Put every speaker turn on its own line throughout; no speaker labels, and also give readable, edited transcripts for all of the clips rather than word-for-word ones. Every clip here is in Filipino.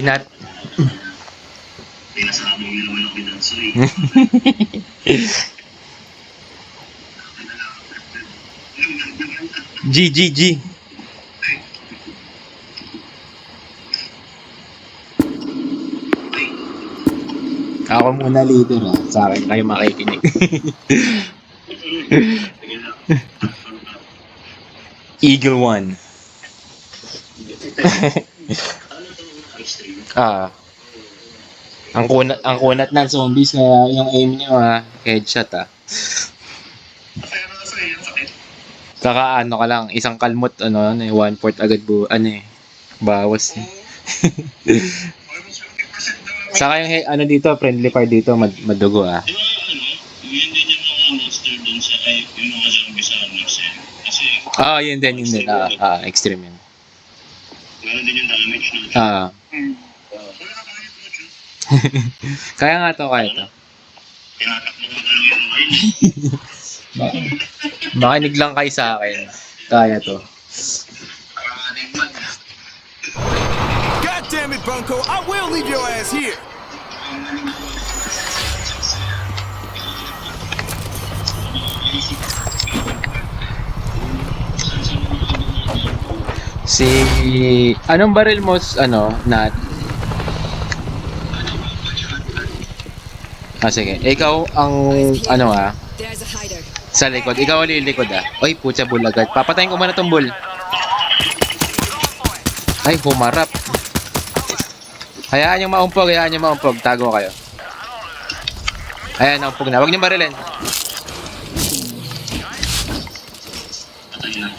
Not. G, G, G. Ako muna leader sa akin kayo makikinig. Eagle 1. Ang kunat ng zombies kaya yung aim niyo headshot Kaka ano ka lang, isang kalmot one-fourth agad bawas. Saka yung dito, friendly fire dito, madugo
Di ba yun din yung mga monster dun sa yung mga zombie sa Marcel. Kasi
yun din, extreme yun.
meron din yung damage no.
Kaya nga to.
Tinatakbo mo talaga yung ngayon.
Makinig lang kayo sa akin. Kaya to.
God damn it, Bunko! I will leave your ass here.
Anong baril mo Nat? Sige. Ikaw ang sa likod. Ikaw ang lilikod Oy, putya bulagat. Papatayin ko muna tong bull. Ay, humarap. Hayaan yung maumpog. Tago kayo. Ayan, naumpog na. Huwag niyong barilin.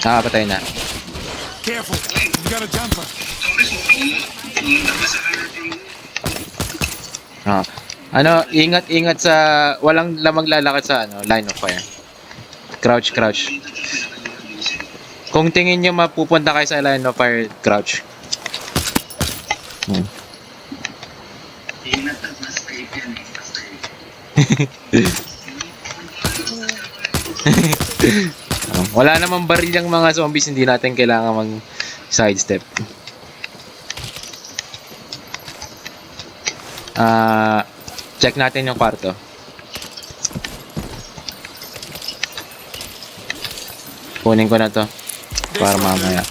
Patay na.
Careful, you got a jumper.
Ingat sa walang lamang lalakad sa line of fire. Crouch. Kung tingin niyo mapupunta kayo sa line of fire, crouch. Wala namang baril yung mga zombies, hindi natin kailangan mag sidestep. Check natin yung kwarto. Kunin ko na to para mamaya.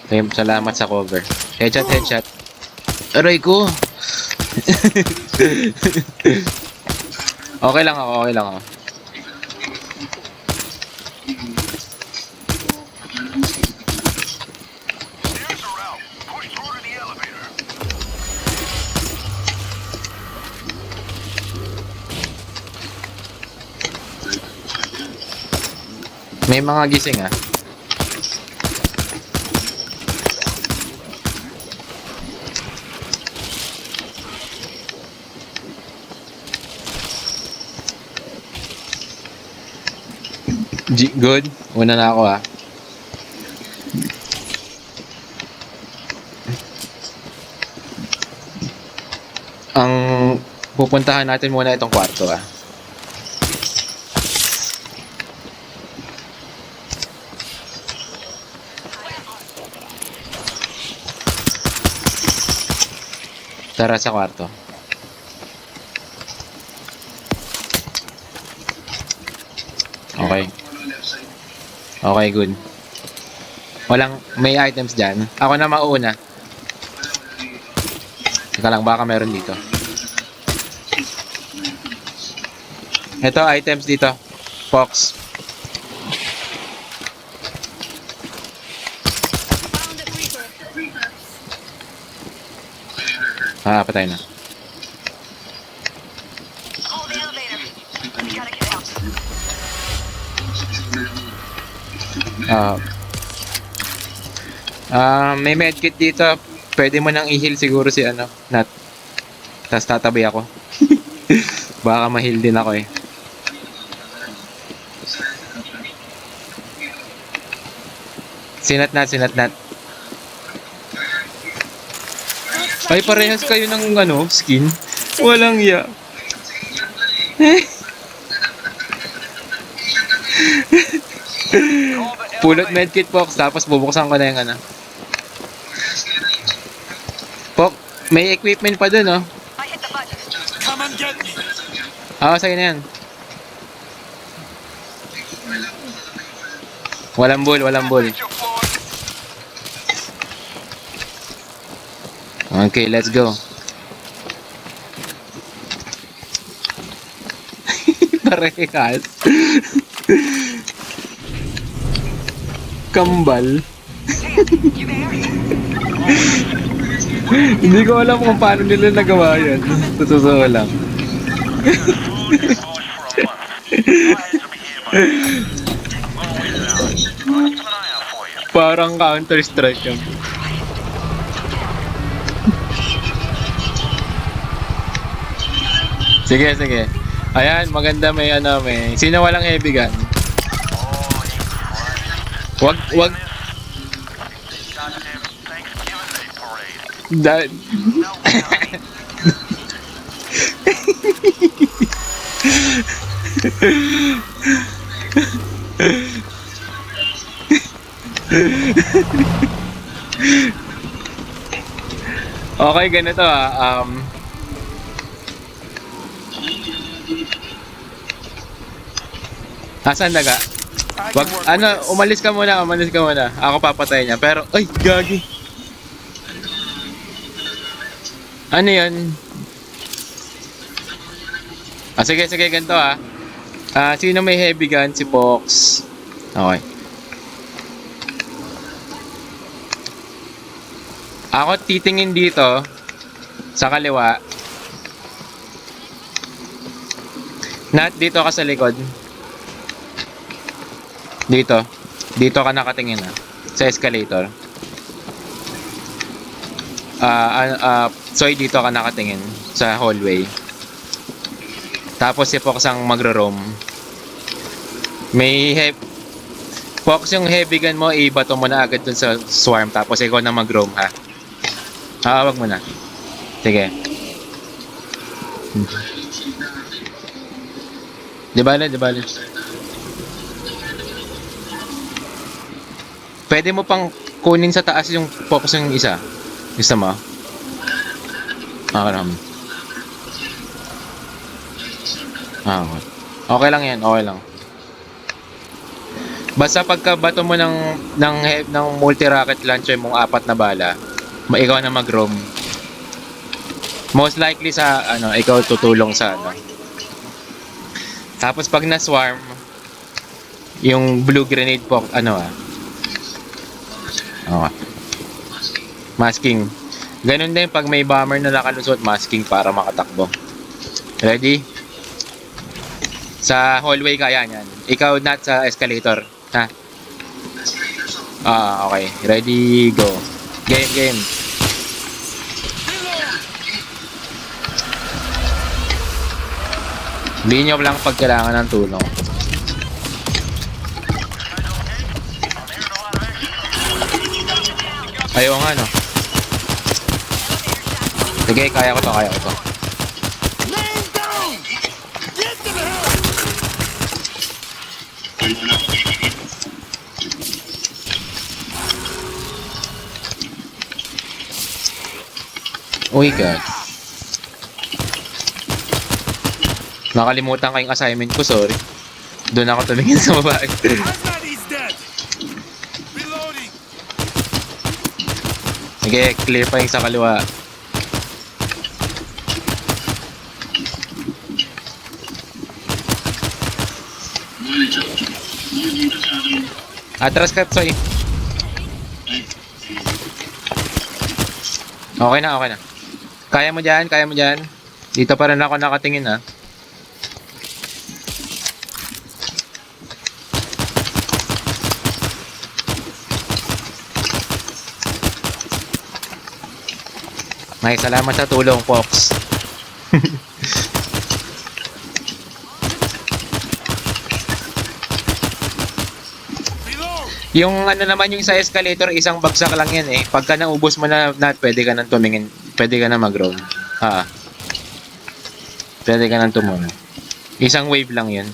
Okay, salamat sa cover. Headshot. Aray ko. Okay lang ako. May mga gising Good. Una na ako Ang pupuntahan natin muna itong kwarto Tara sa kwarto. Okay, good. May items dyan. Ako na mauuna. Teka lang, baka meron dito. Ito, items dito. Fox. Patay na. May medkit dito. Pwede mo nang i-heal siguro si Nat. Tapos tatabi ako. Baka ma-heal din ako Sinat Nat. Ay, parehas kayo ng ano, skin. Walang ya. Pulot medkit, Pox, tapos bubuksan ko na yung ano. Pox, may equipment pa dun, oh.
Come and get me.
Sa'yo na yan. Walang bull, walang bull. Okay, let's go. Parehas. Kambal. Hindi ko alam kung paano nila nagawa yan. Totoo lang. Parang Counter-Strike yan. Sige, sige. Ayan, maganda may ano, may... Sino walang heavy gun? Wag... Da... Okay, ganito Asan daga? Wag, ano, umalis ka muna. Ako papatay niya. Pero, ay, gagi. Ano yan? Sige, ganito sino may heavy gun? Si Pox. Okay. Ako titingin dito sa kaliwa. Nat, dito ka sa likod. Dito ka nakatingin sa escalator. Soy, dito ka nakatingin sa hallway. Tapos si Fox ang magro-roam. Fox, yung heavy gun mo, ibato mo na agad dun sa swarm. Tapos ikaw na mag-roam, ha? Wag mo na. Sige. Di bale. Pwede mo pang kunin sa taas yung Fox yung isa. Gusto mo? Okay lang yan, okay lang. Basta pagka bato mo ng multi-rocket launcher mong 4 na bala, ikaw na mag-roam. Most likely ikaw tutulong sa Tapos pag na-swarm, yung blue grenade po, masking. Ganun din pag may bomber na nakalusot, masking para makatakbo. Ready? Sa hallway kaya niyan. Ikaw not sa escalator. Ha? Okay. Ready, go. Game. Hindi nyo lang pag kailangan ng tulong. Ayaw nga, no? Sige, kaya ko to.
Man down! Get to the help!
Oh my God. Nakalimutan ko yung assignment ko, sorry. Doon ako tumingin sa babae.
Everybody's dead! Reloading!
Sige, clear pa yung sa kaliwa. Atras ka, Soy. Okay na. Kaya mo dyan. Dito pa rin ako nakatingin, ha. May salamat sa tulong, Fox. Yung naman yung sa escalator, isang bagsak lang yan eh. Pagka naubos mo na, pwede ka nang tumingin. pwede ka na mag-roam. Pwede ka nang tumuno. Isang wave lang yun.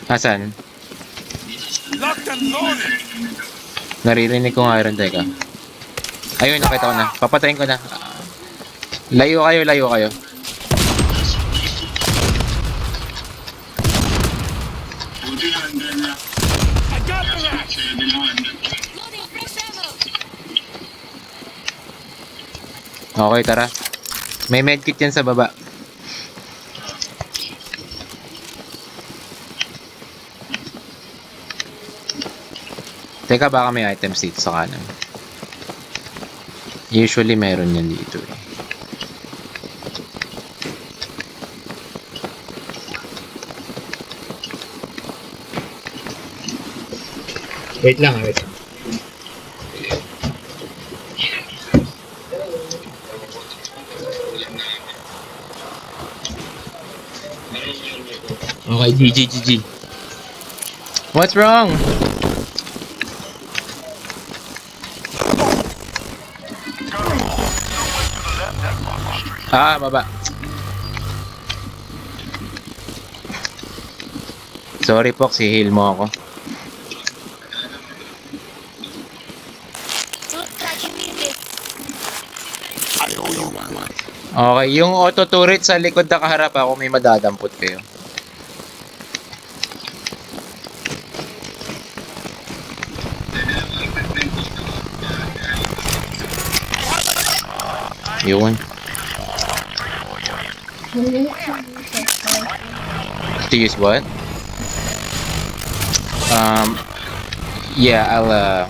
Asan?
Locked and loaded.
Naririnig ko nga rin, teka. Ayun, nakita ko na. Papatayin ko na. Layo kayo, layo kayo.
Buti na hanggang na.
I got the rat.
Sabi na hanggang.
Loading fresh ammo.
Okay, tara. May medkit yan sa baba. Teka, baka may items dito sa kanan. Usually meron yan dito eh. Wait lang, wait. Okay, GG. What's wrong? Baba. Sorry po, si-heal mo ako.
Don't touch me, miss.
I owe you one.
Okay, yung auto turret sa likod na kaharap ako, may madadampot kayo. Yun. To use what? Yeah, I'll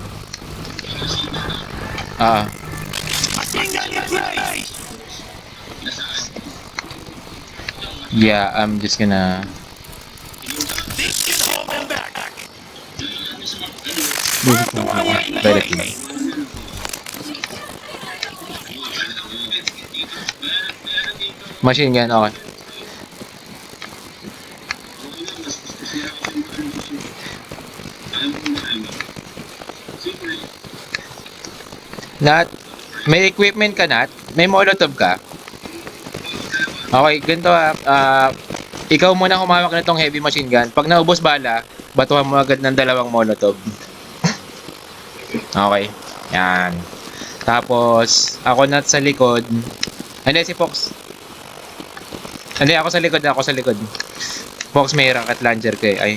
Machine gun in place.
yeah, I'm just gonna
This can hold them back.
directly. Machine gun, okay. Nat, may equipment ka, Nat? May molotov ka? Okay, ganito ikaw muna humawak na tong heavy machine gun. Pag naubos bala, batuhan mo agad ng dalawang molotov. Okay, yan. Tapos, ako Nat sa likod. Hindi, si Fox. Hindi, ako sa likod. Fox, may rocket launcher kay.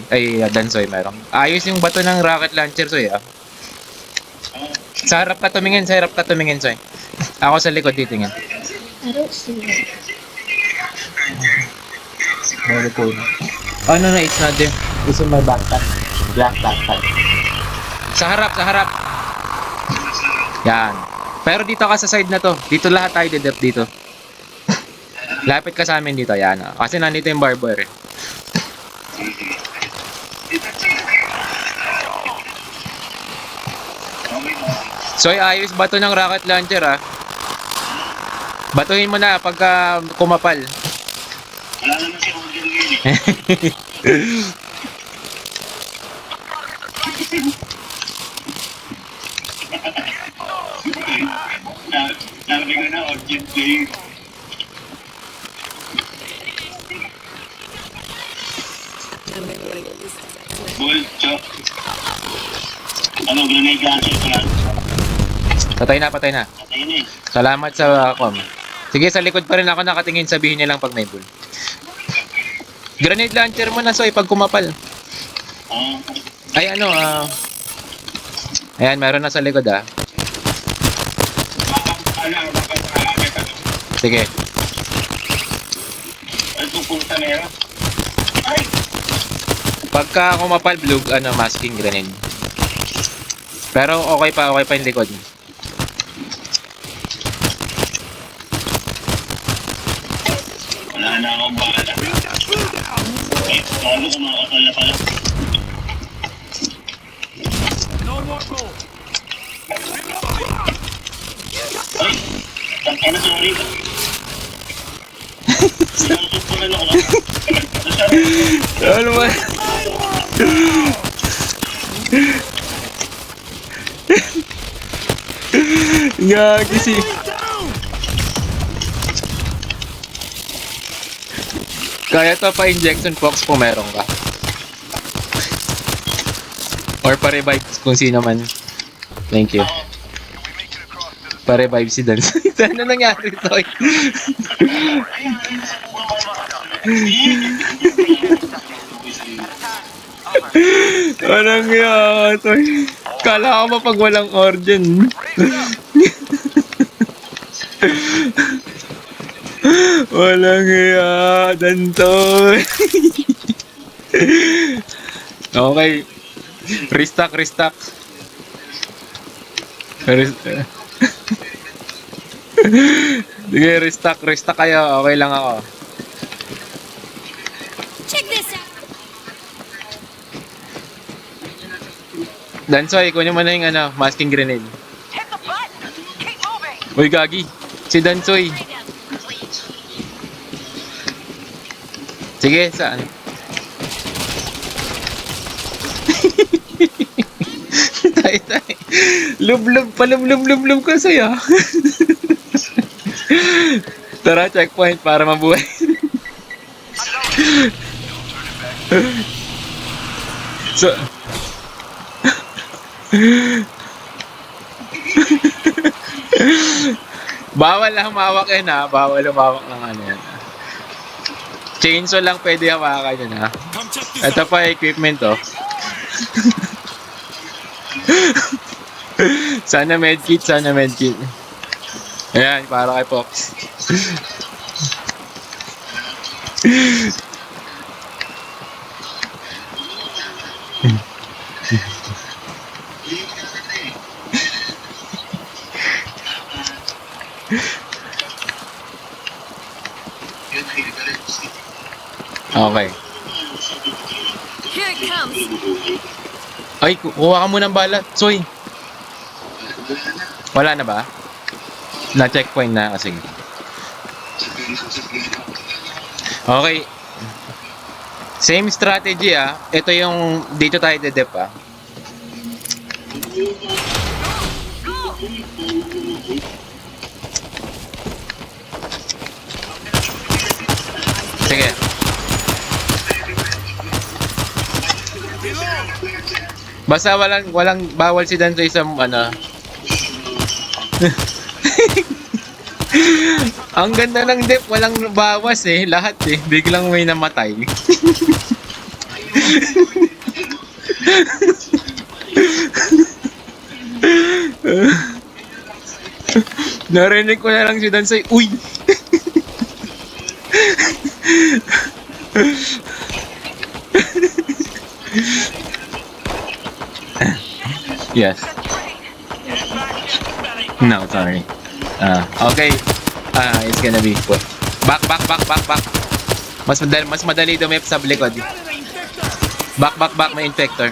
Dansoy meron. Ayos yung bato ng rocket launcher, Soy, Sa harap ka tumingin, Soy. Ako sa likod titingin.
I don't see it.
Oh, no, it's not there. It's in my backpack. Black backpack. Sa harap. Yan. Pero dito ka sa side na to. Dito lahat tayo dedep dito. Lapit ka sa amin dito, yan. Kasi nandito yung barber eh. So, ayos bato ng rocket launcher Batuhin mo na pagka kumapal.
Wala naman si Roger ngayon eh. Sabi ko na, object play. Bull, chok. Ano, grenade launcher ko lang.
Patay na.
Patay na eh.
Salamat sa Sige, sa likod pa rin ako nakatingin. Sabihin niya lang pag may bull. Grenade launcher mo na, Soy, pag kumapal. Ay, ayan, meron na sa likod, Sige.
Ay, pupunta na yan. Ay!
Pagka kumapal, blue, masking grenade. Pero okay pa yung likod.
Wala na akong bala. Eh, paano kumakakal na pala?
No more roll.
Ay! Tangka na, sorry. Sinusok ko rin ako.
Ano ba? Gagi si...
Enemy down!
Kaya to pa injection box kung meron ka. Or pa-revive kung sino man. Thank you. Pa-revive si Dan. Ano nangyari to? Walang yan to. Kala ko mapag walang origin. Walang iya, Dantoy. Okay. Restock. Sige, restock kayo. Okay lang ako.
Check this out.
Dansoy, kunin mo na yung masking grenade.
Hit the button. Keep moving.
Uy, Gagi. Si Dansoy.
Right now.
Sige, saan? Tay. Palub ka sa'yo. Tara, checkpoint para mabuhay. So... Bawal lang humawak yan ha. Bawal humawak ng ano yan. Chainsaw lang pwede hawakan yun ha.
Come check this
Ito
out.
pa equipment oh. Sana medkit. Ayan, para kay Pops. Okay.
Here it comes.
Ay, kuha ka muna ng bala. Soy. Wala na ba? Na-checkpoint na kasi. Okay. Same strategy ah. Ito yung dito tayo dedep ah. Sige. Basta walang bawal si Dan sa isang ano. Ang ganda ng dep, walang bawas eh, lahat eh. Biglang may namatay. Narinig ko na lang si Dansay, uy! Yes. No, sorry. Okay. It's gonna be what? Back. Mas madali dumip sa likod. Back, may infector.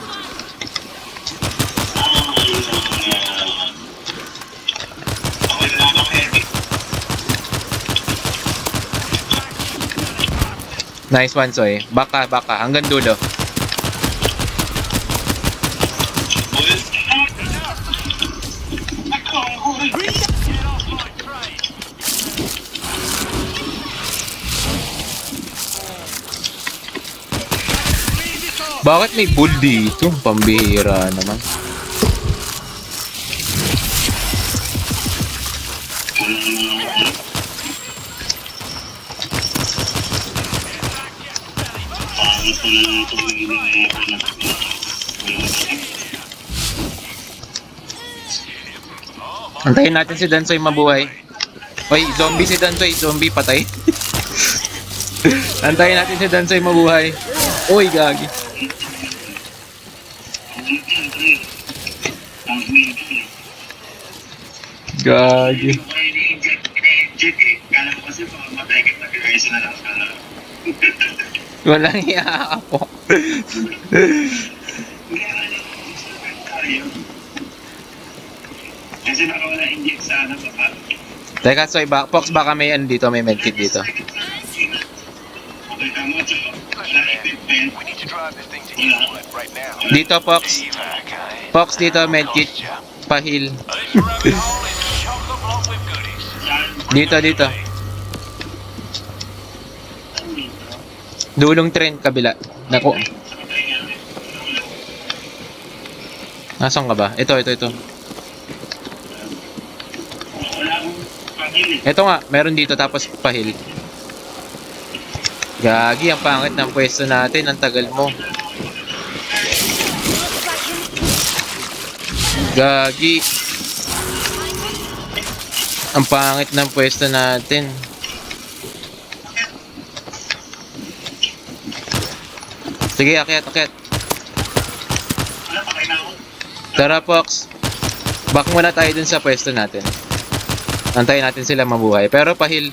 Nice one, Soy. Back ka. Hanggang dulo. Bakit may bull dito? Pambihira naman. Antayin natin si Dansoy mabuhay. Oy, zombie si Dansoy. Zombie, patay. Antayin natin si Dansoy mabuhay. Uy, gagi. Gagi.
Kala ko kasi pamamatay ka nag-raise na lang sana.
Walang iya ako.
Kasi nakawala inject sana baka.
Teka, Soy, Fox, baka may ano dito, may medkit dito.
Okay, tama siya. Wala equipment.
We need to drive this thing to Eastwood right now.
Dito, Fox.
Evac, eh?
Fox, dito, medkit. Pa-heal.
This road haul is chock
Dito. Dulong train, kabila. Naku. Nasaan ka ba? Ito.
Wala akong pagil.
Ito nga, meron dito tapos pahil. Gagi, ang pangit ng pwesto natin. Ang tagal mo. Gagi. Ang pangit ng pwesto natin. Sige, akyat.
Wala pa kayo na ako.
Tara, Fox. Back muna tayo dun sa pwesto natin. Antayin natin sila mabuhay. Pero pahil.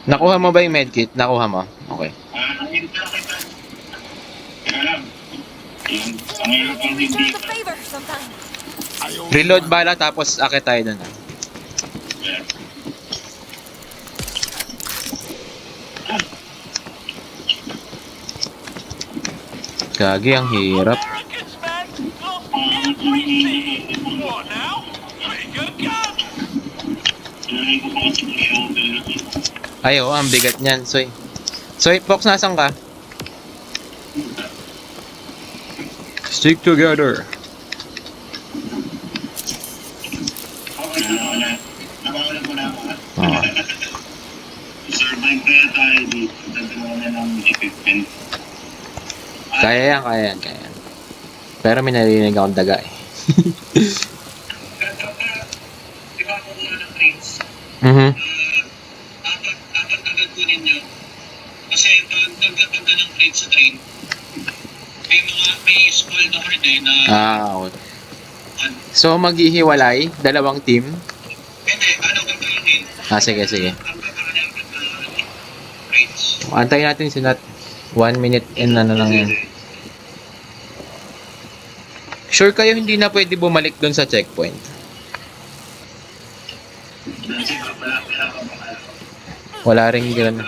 Nakuha mo ba yung medkit? Nakuha mo? Okay.
Kita. Kaya lang. Ang hirap ang hindi
Return the favor sometime.
Reload bala tapos akit tayo dun. Gagi, ang hirap.
Americans, man, lost everything. What now? Pretty good gun.
Tuloy ko pa kasi yung
Ay, oo, ang bigat niyan, Soy. Soy, Fox, nasan ka? Stick together.
Nakawala ko na ako.
Oo.
Survive kaya tayo dito. Dagdagan na ng equipment.
Kaya yan. Pero may narinig akong daga eh.
Di ba ako muna ng trains?
Mhm.
Dapat agad po ninyo. Kasi dagdagan ng trains sa train. May small na hard eh na
Okay. So, maghihiwalay, dalawang team.
hindi, gagawin.
Sige.
Ang gagawin na trains.
Antayin natin sila. 1 minute and ano lang yan. Sure kayo hindi na pwede bumalik doon sa checkpoint? Wala rin gano'n.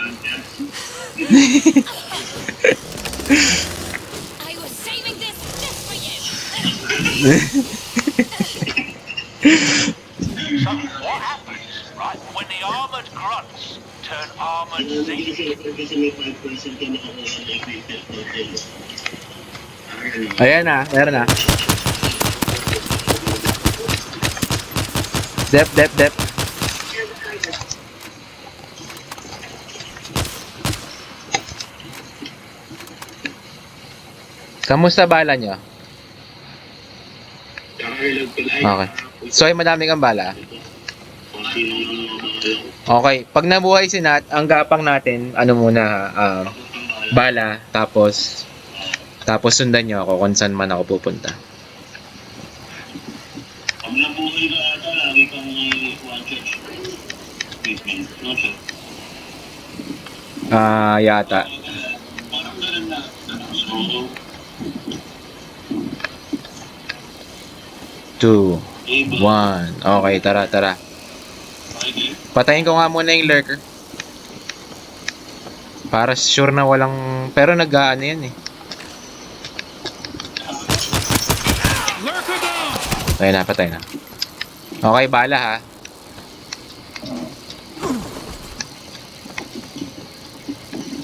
I was saving this just for you.
So what happens, right, when the armored grunts turn armored seamen?
Ayan na, meron na. Dep. Kamusta bala nyo? Okay. So, ay madami kang bala? Okay. Pag nabuhay si Nat, ang gapang natin, ano muna, bala, tapos sundan nyo ako kung saan man ako pupunta.
Pag nabuhay ka ata, lagi kang may one-shot equipment. No, sir?
Yata.
Parang ganun na. So,
2, 1. Okay, tara.
okay.
Patayin ko nga muna yung lurker. Para sure na walang... Pero nag-aano yan eh.
Lurker down!
Patay na. Okay, bala ha.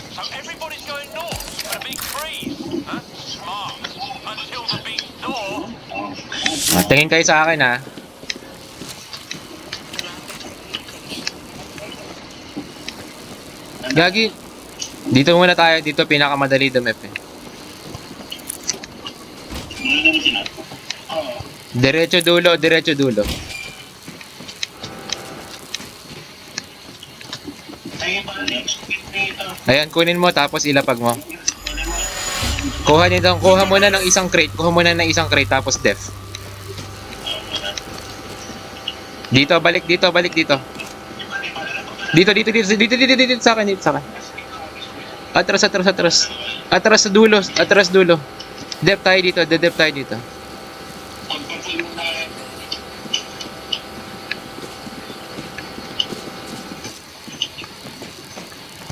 So everybody's going north for a big freeze. Huh? Smart. Until the big door.
Tingin kayo sa akin ha. Gagi. Dito muna tayo. Dito pinakamadali dumep eh.
Ano naman sila? Oo.
Diretso dulo.
Ay, parang next week dito.
Ayan, kunin mo tapos ilapag mo. Kuha muna ng isang crate. Tapos def. Dito, balik dito. Dito sa akin. Atras. Atras sa dulo. Dep tayo dito.
Pagpapul mo na.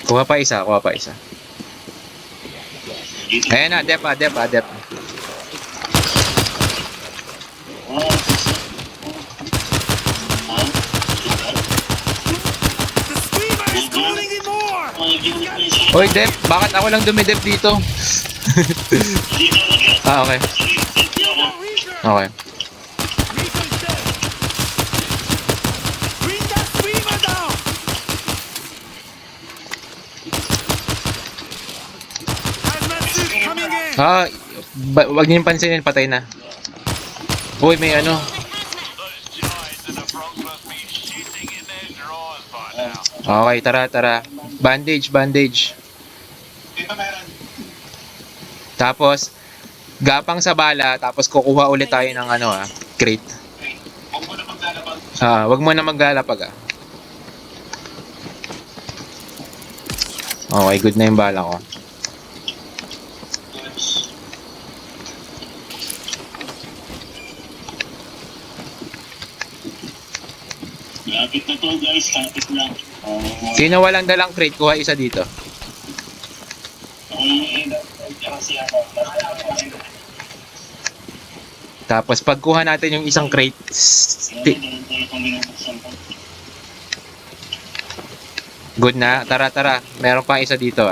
Kuha pa isa. Ayan na, dep.
The screamer is calling me more!
Hoy, dep, bakit ako lang dumidep dito? Okay. Okay.
Reaper's dead! Bring that screamer down! Hazmat suit coming in!
Wag niyo pansinin, patay na. Uy, may ano.
Those giants in the Bronx must be shitting in their drawers by now.
Okay, tara. Bandage.
Dito meron.
Tapos, gapang sa bala, tapos kukuha ulit tayo ng crate.
Okay. Huwag mo na maglalabag.
Wag mo na maglalapag Okay, good na yung bala ko.
Goods. Lapit na to guys, lapit lang.
Sino walang dalang crate, kuha isa dito. Tapos pagkuha natin yung isang crate, good na. Tara. Meron pang isa dito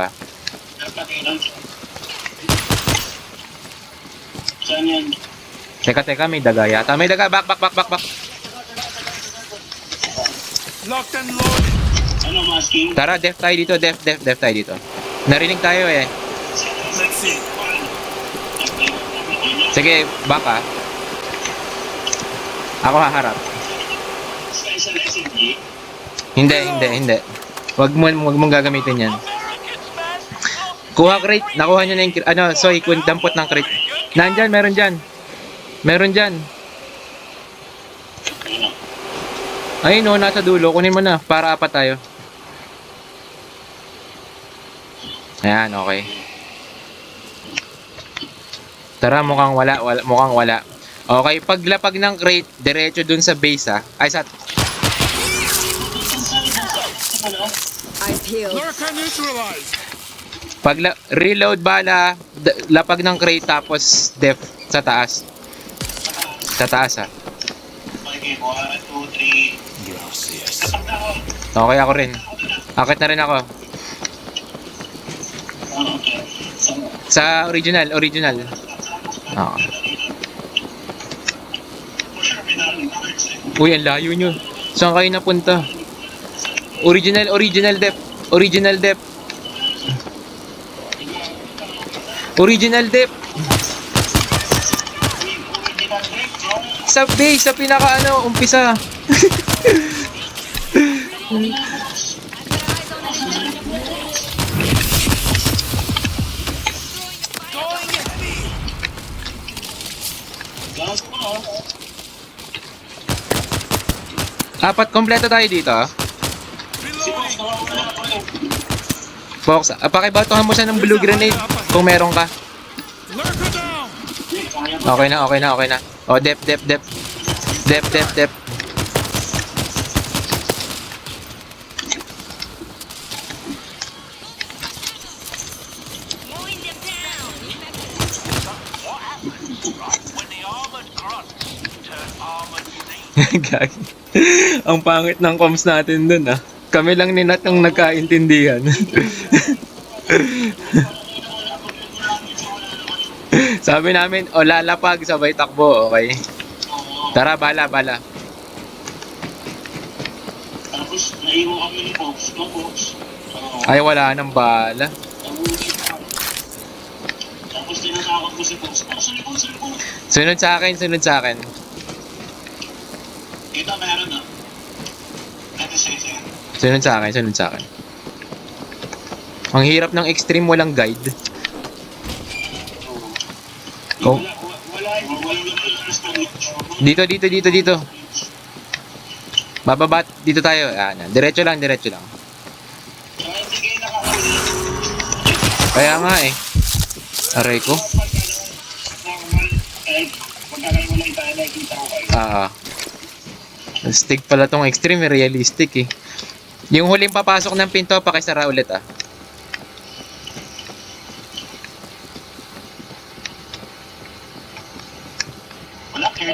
Saan yan?
Teka, may daga yata. May daga, back.
Locked and loaded!
Ano masking?
Tara, def tayo dito, def tayo dito. Narinig tayo
Let's see.
Sige, back Ako haharap.
Sa SMG?
Hindi. Wag mong gagamitin yan.
Americans, man!
Kuha crate. Nakuha nyo na yung dampot ng crate. Nandyan, meron dyan. Ayun nasa dulo. Kunin mo na para apat tayo. Ayan, okay. Tara, mukhang wala. Okay, paglapag ng crate, diretso dun sa base Ay,
Eyes peeled.
Lurker neutralized!
reload bala, lapag ng crate, tapos def sa taas.
Okay, 1, 2, 3.
Gracias.
Okay, ako rin. Akit na rin ako.
Okay.
Sa original. Okay. Uy, ang layo nyo. Saan kayo napunta? Original dep. Sa base, sa pinaka umpisa.
Going heavy!
Apat, kompleto tayo dito.
Reloading!
Fox, pakibatuhan mo siya ng blue grenade kung meron ka.
Lurker down!
Okay na. O, dep.
Mowing them down.
What happens, right, when the armored grunts turn armored thieves?
Gagi. Ang pangit ng comms natin dun Kami lang ni Nat ang nagkaintindihan. Sabi namin, lalapag, sabay takbo, okay? Tara, bala.
Tapos, naiwan kami ni Fox.
Ay, wala nang bala.
Tapos, tinatawag ko si Fox. Sa likod.
Sunod sa akin.
Dito, meron Ito siya.
Sunod sa akin. Ang hirap ng extreme, walang guide. Oh.
Wala yung interest na
Dito. Bababa, dito tayo. Diretso lang.
Kaya hindi kayo nakakali.
Kaya nga Aray ko.
Normal. Kahit magkakaiwalay tayo, nakikita ko kayo.
Stick pala tong extreme, realistic Yung huling papasok ng pinto, pakisara ulit
So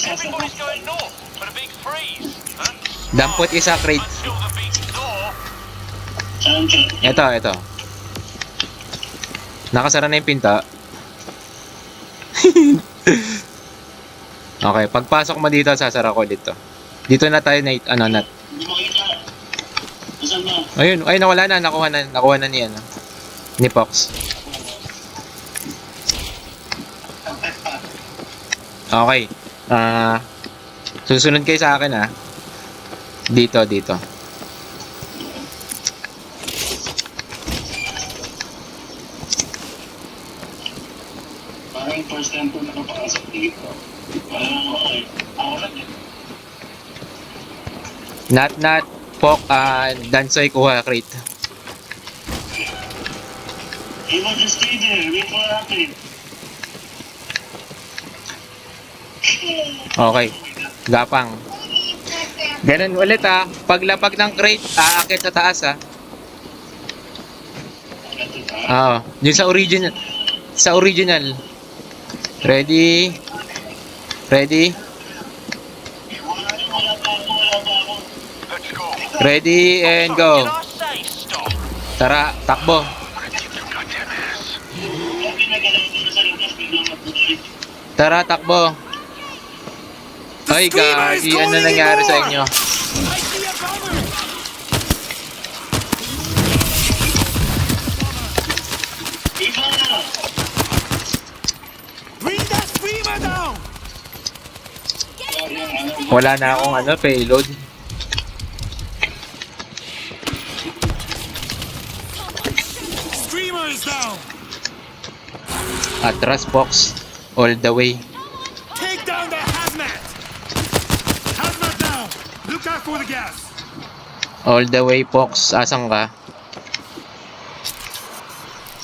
everybody's going north for the big freeze. Huh?
Dampot isa crate.
Until the big thaw.
Ito. Nakasara na yung pinto. Okay, pagpasok mo dito, sasara ko ulit to. Dito na tayo na, nat. Ayun, ay nawala na, nakuha na niya, no? Ni Pox. Okay. Susunod kayo sa akin, Dito.
Parang first time ko nakapasok dito. Parang okay. Ako lang eh.
Nat, Pok, Dansoy, kuha crate.
Eva, just stay there. Wait for natin.
Okay. Gapang. Ganun ulit, Paglapag ng crate, aakit sa taas, Oo. Yung sa original. Ready?
Let's go.
Ready and go.
Did I say stop?
Tara, takbo. Tara, takbo. Ay, gagi, ano nangyari sa inyo?
I see a bomber! Bring that screamer down!
Wala na akong payload.
Screamer is down!
Atras, Fox. All the way.
Take down the hazmat! Hazmat down! Look out for the gas!
All the way, Fox. Asan ka?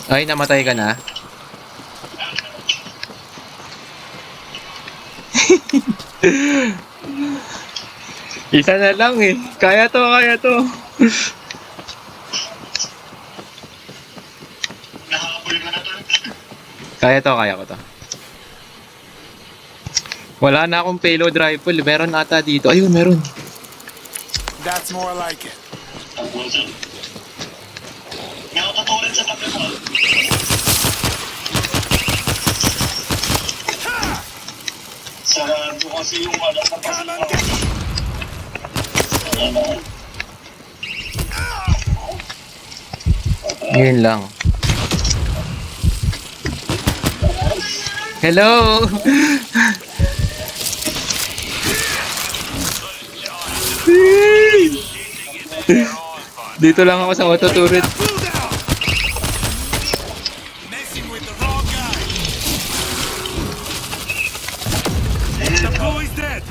Ay, namatay ka na. Isa na lang Kaya to.
Nakahabol ka na to.
Kaya ko to. Wala na akong payload rifle. Meron ata dito. Ayun, meron.
That's more like it.
Nakakaturin sa tabi mo. Sarado kasi yung
Come and get
Yun lang. Hello! Dito lang ako sa auto turret.
Pull down! Messing with the wrong guy. The boy's dead.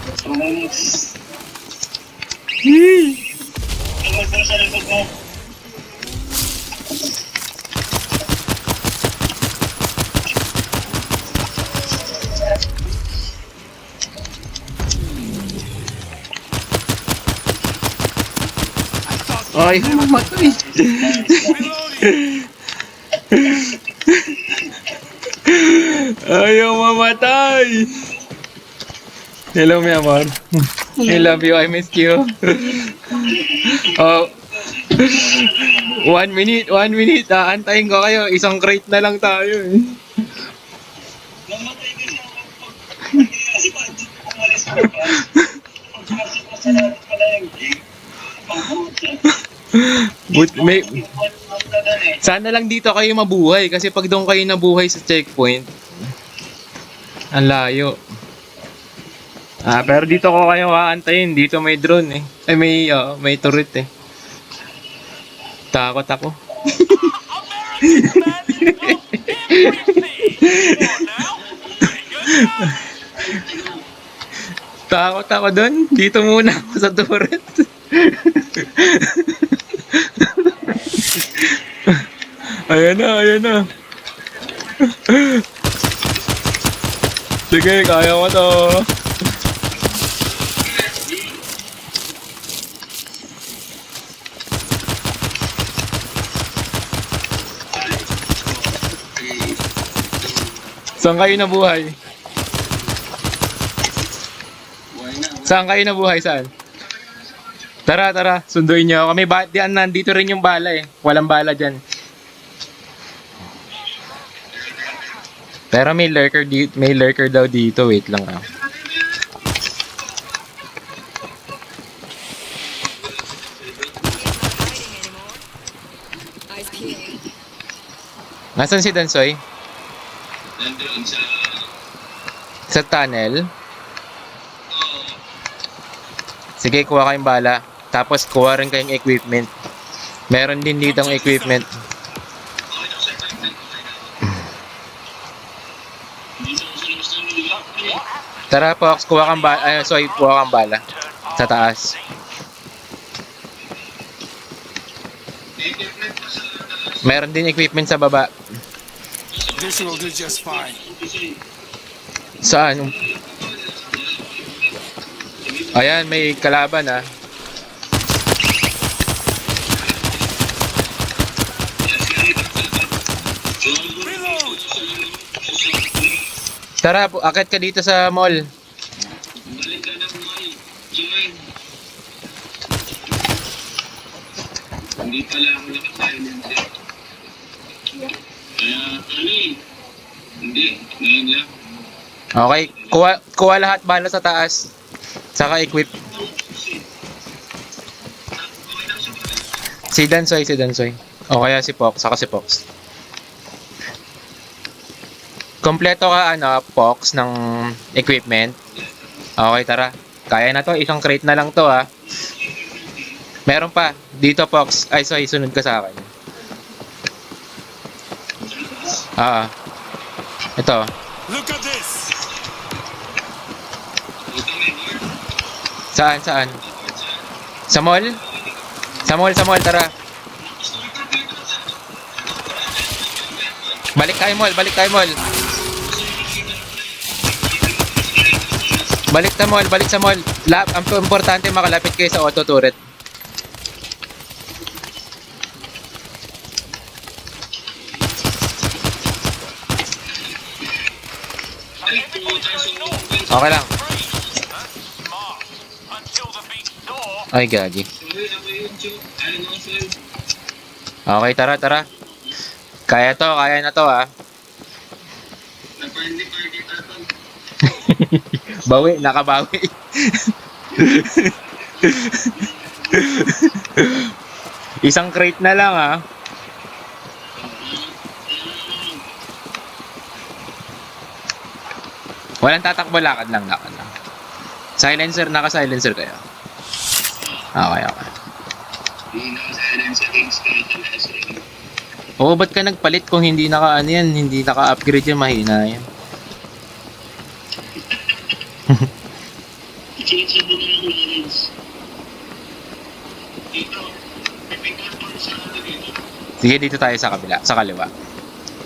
Tingnan mo sa likod mo.
Ay, mamatay.
Reloading.
Ayaw mamatay. Hello, mi amor. I love you. I miss you. Oh. 1 minute. Antayin ko kayo. Isang crate na lang tayo
Namatay kasi ako kasi pa hindi ko umalis ko pa. Pagkasok ko sa lahat pala yung game.
Sana lang dito kayo mabuhay kasi pag doon kayo nabuhay sa checkpoint, ang layo. Pero dito ko kayo aantayin. Dito may drone Ay, may turret Takot ako.
America's man is not everything. What now? Pretty good.
Takot ako doon. Dito muna ako sa turret. Ayan na. Sige, kaya ko to. Saan kayo nabuhay? Saan kayo nabuhay? Saan? Tara, tara. Sunduin nyo ako. May diyan, nandito rin yung bala eh. Walang bala dyan. Pero may lurker daw dito. Wait lang ah.
Eyes peeled.
Nasaan si Dansoy?
Nandun sa...
Sa tunnel? Sige, kuha kayong bala. Tapos kuha rin kayong equipment. Meron din ditong equipment.
Okay na, sir. Okay na. Dito ako sa labas ng lupa.
Tara, Fox, kuha kang bala. Ay, sorry, kuha kang bala. Sa taas.
May equipment pa sa taas.
Meron din equipment sa baba.
This will do just fine.
Saan? Ayan, may kalaban ah.
Reload!
Tara, akit ka dito sa mall.
Balik ka ng mall. Join. Hindi pala ako naka-silent eh. Kaya, ano eh. Hindi, ngayon lang.
Okay, kuha lahat bala sa taas. Saka equip. Si Dansoy. O kaya si Pox, saka si Pox. Kompleto ka Pox ng equipment. Okay, tara. Kaya na to, isang crate na lang to ha. Meron pa. Dito Pox. Ay, sorry, sunod ka sa akin. Ito.
Look at this!
Saan? Sa mall? Sa mall, tara. Balik tayo mall. Balik sa mall. Ang importante makalapit kayo sa auto turret. Okay lang.
Smart. Until the beach door.
Ay, gagi.
Sorry, ako yun, Joe. Ano, sir?
Okay, tara. Kaya na to ha.
Na-friendly party tatang.
Bawi, nakabawi. Isang crate na lang ha. Walang tatakbo, lakad lang. Silencer, naka-silencer kayo. Okay.
Hindi naka-silent sa things kahit na nasa rin.
Oo, ba't ka nagpalit kung hindi hindi naka-upgrade yan, mahina yan.
I-change mo na yung lens. Dito, may picture pa sa akin dito.
Sige, dito tayo sa kabila, sa kaliwa.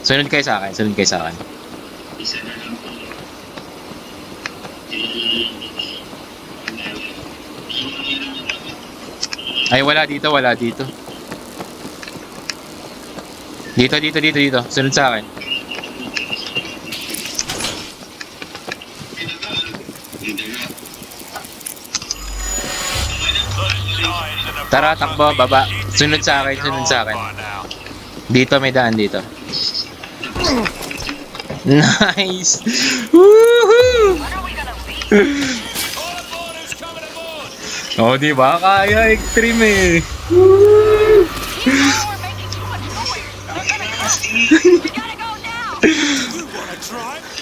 Sunod kayo sa akin.
Isa na lang po.
Ay, wala dito. Dito. Sunod sa akin. Tara, takbo, baba. Sunod sa akin. Dito, may daan dito. Nice! Woohoo! Oh, di ba? Kaya extreme eh. Woo!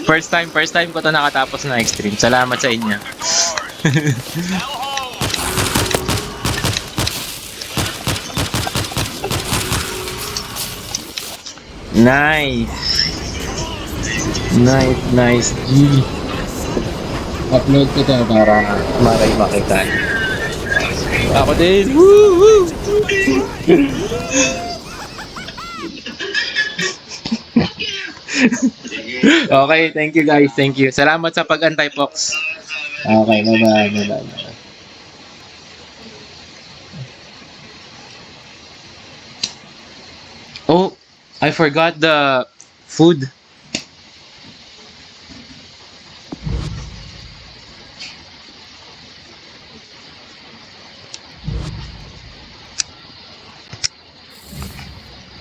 First time ko to nakatapos na extreme. Salamat sa inyo. Nice. Upload ko to para maray makita. Ako din. Woo! Okay, thank you guys. Thank you. Salamat sa pag-antay, Fox. Okay, bye-bye. Oh, I forgot the food.